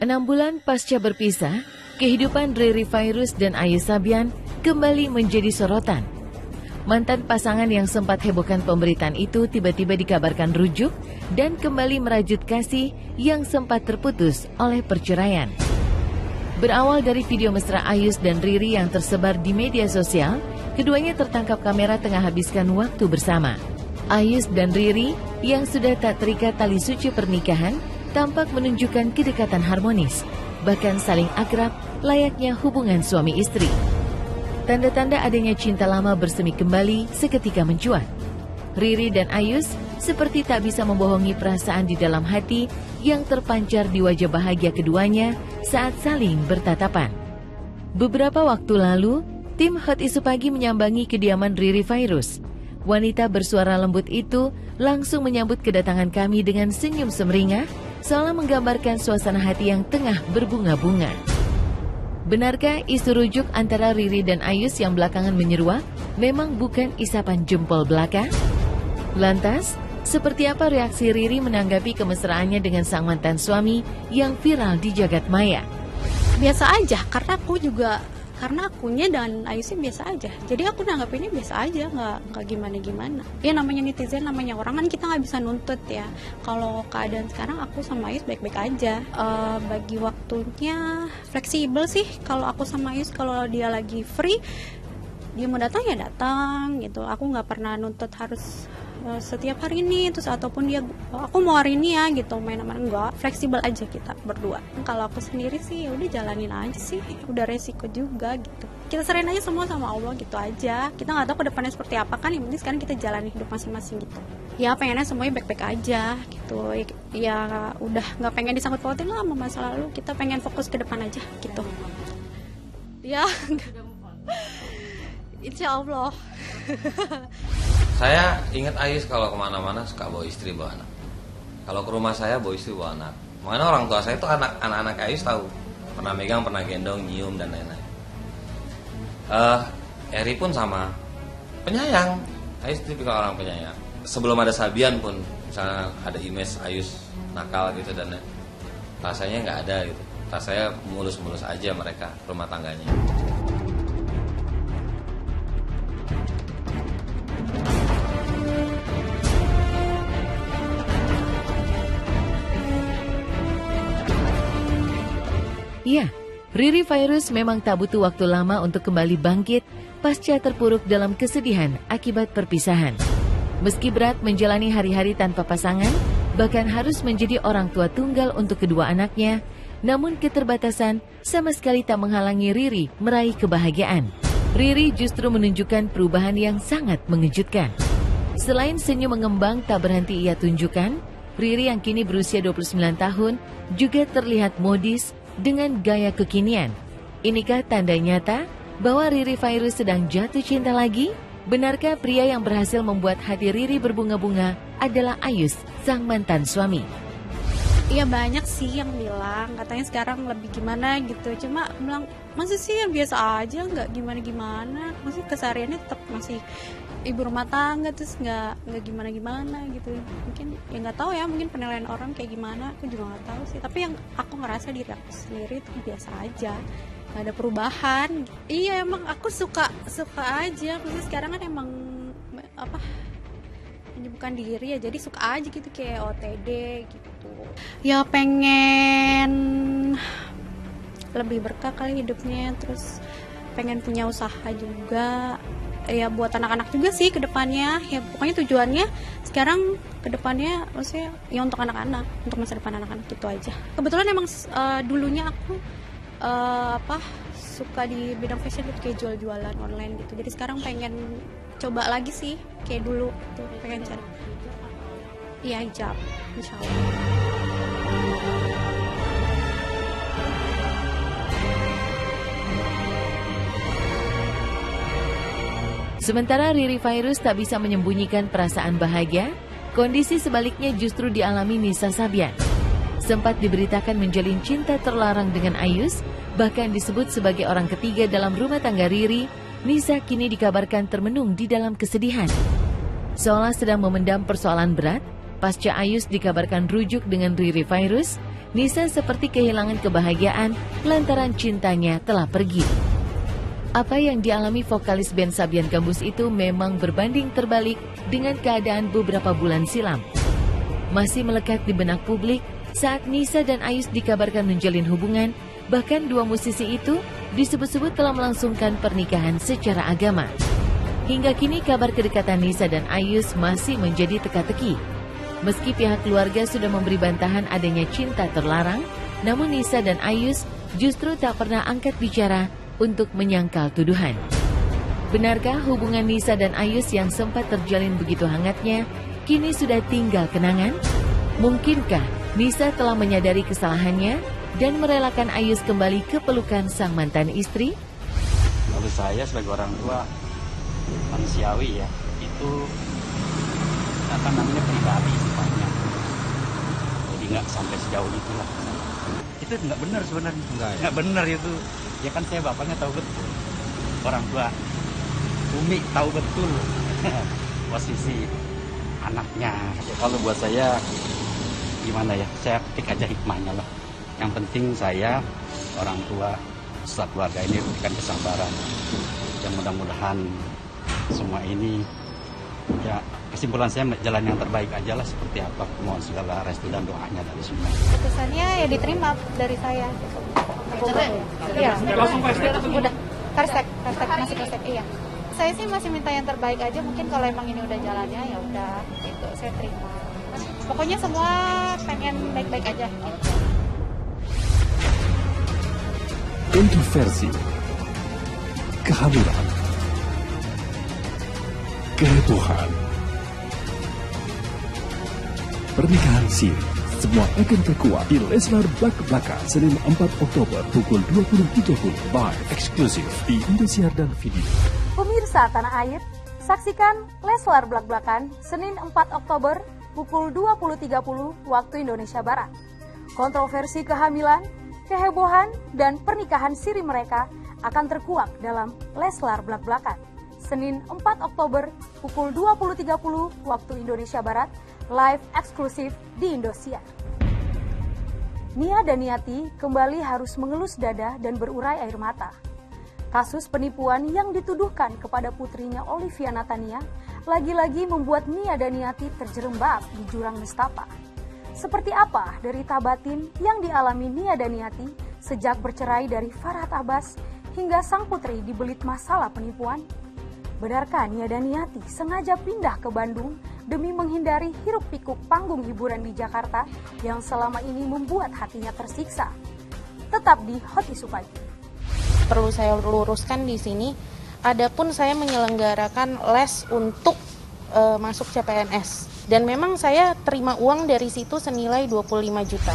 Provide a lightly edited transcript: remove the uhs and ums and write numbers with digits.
6 bulan pasca berpisah, kehidupan Riri Virus dan Ayus Sabian kembali menjadi sorotan. Mantan pasangan yang sempat hebohkan pemberitaan itu tiba-tiba dikabarkan rujuk dan kembali merajut kasih yang sempat terputus oleh perceraian. Berawal dari video mesra Ayus dan Riri yang tersebar di media sosial, keduanya tertangkap kamera tengah habiskan waktu bersama. Ayus dan Riri yang sudah tak terikat tali suci pernikahan tampak menunjukkan kedekatan harmonis, bahkan saling akrab layaknya hubungan suami istri. Tanda-tanda adanya cinta lama bersemi kembali seketika mencuat. Riri dan Ayus seperti tak bisa membohongi perasaan di dalam hati yang terpancar di wajah bahagia keduanya saat saling bertatapan. Beberapa waktu lalu, tim Hot Isu Pagi menyambangi kediaman Riri Virus. Wanita bersuara lembut itu langsung menyambut kedatangan kami dengan senyum semeringah, seolah menggambarkan suasana hati yang tengah berbunga-bunga. Benarkah isu rujuk antara Riri dan Ayus yang belakangan menyeruak memang bukan isapan jempol belaka? Lantas, seperti apa reaksi Riri menanggapi kemesraannya dengan sang mantan suami yang viral di jagat maya? Biasa aja, karena akunya dan Ayusnya biasa aja. Jadi aku nanggapinnya biasa aja, nggak gimana-gimana. Ya namanya netizen, namanya orang kan kita nggak bisa nuntut ya. Kalau keadaan sekarang aku sama Ayus baik-baik aja. Bagi waktunya fleksibel sih. Kalau aku sama Ayus, kalau dia lagi free, dia mau datang ya datang gitu. Aku nggak pernah nuntut harus setiap hari ini, terus ataupun dia aku mau hari ini ya gitu, main sama enggak, fleksibel aja kita berdua. Kalau aku sendiri sih ya udah jalanin aja sih, udah resiko juga gitu. Kita serahin aja semua sama Allah gitu aja. Kita nggak tahu ke depannya seperti apa kan, yang penting sekarang kita jalani hidup masing-masing gitu. Ya pengennya semuanya baik-baik aja gitu. Ya udah nggak pengen disangkut pautin lah sama masa lalu. Kita pengen fokus ke depan aja gitu. Ya Insya Allah. Saya ingat Ayus kalau kemana-mana suka bawa istri, bawa anak. Kalau ke rumah saya bawa istri, bawa anak. Makanya orang tua saya itu anak-anak Ayus tahu. Pernah megang, pernah gendong, nyium, dan lain-lain. Eri pun sama. Penyayang. Ayus tipikal orang penyayang. Sebelum ada Sabian pun, misalnya ada image Ayus nakal gitu, dan rasanya nggak ada gitu. Rasanya mulus-mulus aja mereka rumah tangganya. Ya, Riri Virus memang tak butuh waktu lama untuk kembali bangkit pasca terpuruk dalam kesedihan akibat perpisahan. Meski berat menjalani hari-hari tanpa pasangan, bahkan harus menjadi orang tua tunggal untuk kedua anaknya, namun keterbatasan sama sekali tak menghalangi Riri meraih kebahagiaan. Riri justru menunjukkan perubahan yang sangat mengejutkan. Selain senyum mengembang tak berhenti ia tunjukkan, Riri yang kini berusia 29 tahun juga terlihat modis dengan gaya kekinian. Inikah tanda nyata bahwa Riri Virus sedang jatuh cinta lagi? Benarkah pria yang berhasil membuat hati Riri berbunga-bunga adalah Ayus, sang mantan suami? Iya banyak sih yang bilang katanya sekarang lebih gimana gitu. Cuma bilang masih sih yang biasa aja, nggak gimana-gimana. Masih kesehariannya tetap masih ibu rumah tangga, terus nggak gimana-gimana gitu. Mungkin ya nggak tahu ya, mungkin penilaian orang kayak gimana, aku juga nggak tahu sih. Tapi yang aku ngerasa diri aku sendiri itu biasa aja, nggak ada perubahan. Iya emang aku suka aja. Maksudnya sekarang kan emang bukan diri ya, jadi suka aja gitu kayak OTD gitu. Ya pengen lebih berkah kali hidupnya, terus pengen punya usaha juga. Ya buat anak-anak juga sih ke depannya. Ya pokoknya tujuannya sekarang ke depannya maksudnya ya untuk anak-anak, untuk masa depan anak-anak gitu aja. Kebetulan emang dulunya aku suka di bidang fashion gitu, kayak jual-jualan online gitu. Jadi sekarang pengen coba lagi sih kayak dulu tuh, pengen cari. Iya hijab, insya Allah. Sementara Riri Virus tak bisa menyembunyikan perasaan bahagia, kondisi sebaliknya justru dialami Nisa Sabian. Sempat diberitakan menjalin cinta terlarang dengan Ayus, bahkan disebut sebagai orang ketiga dalam rumah tangga Riri, Nisa kini dikabarkan termenung di dalam kesedihan. Seolah sedang memendam persoalan berat, pasca Ayus dikabarkan rujuk dengan Riri Virus, Nisa seperti kehilangan kebahagiaan lantaran cintanya telah pergi. Apa yang dialami vokalis band Sabian Gambus itu memang berbanding terbalik dengan keadaan beberapa bulan silam. Masih melekat di benak publik saat Nisa dan Ayus dikabarkan menjalin hubungan, bahkan dua musisi itu disebut-sebut telah melangsungkan pernikahan secara agama. Hingga kini kabar kedekatan Nisa dan Ayus masih menjadi teka-teki. Meski pihak keluarga sudah memberi bantahan adanya cinta terlarang, namun Nisa dan Ayus justru tak pernah angkat bicara untuk menyangkal tuduhan. Benarkah hubungan Nisa dan Ayus yang sempat terjalin begitu hangatnya, kini sudah tinggal kenangan? Mungkinkah Nisa telah menyadari kesalahannya dan merelakan Ayus kembali ke pelukan sang mantan istri? Kalau saya sebagai orang tua manusiawi ya, itu namanya pribadi sifatnya, jadi nggak sampai sejauh itulah. Itu nggak benar sebenarnya, nggak benar itu. Ya kan saya bapaknya tahu betul, orang tua Umi tahu betul posisi anaknya. Kalau buat saya gimana ya, saya petik aja hikmahnya lah. Yang penting saya orang tua setelah keluarga ini berikan kesabaran. Dan mudah-mudahan semua ini ya, kesimpulan saya jalan yang terbaik aja lah, seperti apa. Mohon segala restu dan doanya dari semua. Keputusannya ya diterima dari saya. Iya. Langsung hashtag atau Udah. Hashtag masih hashtag iya. Saya sih masih minta yang terbaik aja. Mungkin kalau emang ini udah jalannya ya udah gitu, saya terima. Pokoknya semua pengen baik-baik aja. Gitu. Kontroversi, kehamilan, kehebohan, pernikahan siri, semua akan terkuat di Leslar Blak-Blakan Senin 4 Oktober pukul 20.30 live eksklusif di Indosiar dan Video. Pemirsa tanah air, saksikan Leslar Blak-Blakan Senin 4 Oktober pukul 20.30 waktu Indonesia Barat. Kontroversi kehamilan, kehebohan, dan pernikahan siri mereka akan terkuak dalam Leslar Blak-Blakan Senin 4 Oktober pukul 20.30 waktu Indonesia Barat, live eksklusif di Indosiar. Nia Daniati kembali harus mengelus dada dan berurai air mata. Kasus penipuan yang dituduhkan kepada putrinya Olivia Natania lagi-lagi membuat Nia Daniati terjerembab di jurang nestapa. Seperti apa derita batin yang dialami Nia Daniati sejak bercerai dari Farhad Abbas hingga sang putri dibelit masalah penipuan? Benarkah Nia Daniati sengaja pindah ke Bandung demi menghindari hiruk-pikuk panggung hiburan di Jakarta yang selama ini membuat hatinya tersiksa? Tetap di Hot Isu Pagi. Perlu saya luruskan di sini, adapun saya menyelenggarakan les untuk masuk CPNS. Dan memang saya terima uang dari situ senilai 25 juta.